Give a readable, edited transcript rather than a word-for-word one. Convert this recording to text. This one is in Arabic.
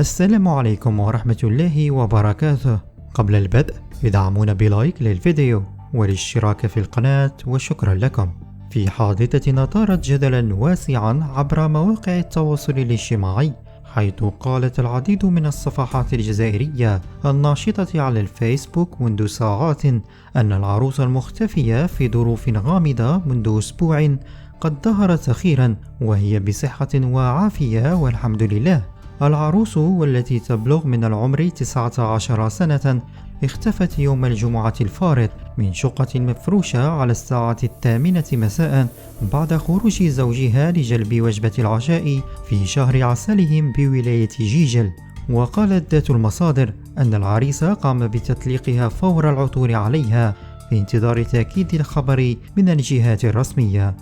السلام عليكم ورحمة الله وبركاته. قبل البدء ادعمونا بلايك للفيديو والاشتراك في القناة وشكرا لكم. في حادثة أثارت جدلا واسعا عبر مواقع التواصل الاجتماعي، حيث قالت العديد من الصفحات الجزائرية الناشطة على الفيسبوك منذ ساعات أن العروس المختفية في ظروف غامضة منذ أسبوع قد ظهرت أخيرا وهي بصحة وعافية والحمد لله. العروس والتي تبلغ من العمر 19 سنة اختفت يوم الجمعة الفارط من شقة مفروشة على الساعة 8 مساء بعد خروج زوجها لجلب وجبة العشاء في شهر عسلهم بولاية جيجل. وقالت ذات المصادر أن العريس قام بتطليقها فور العثور عليها في انتظار تأكيد الخبر من الجهات الرسمية.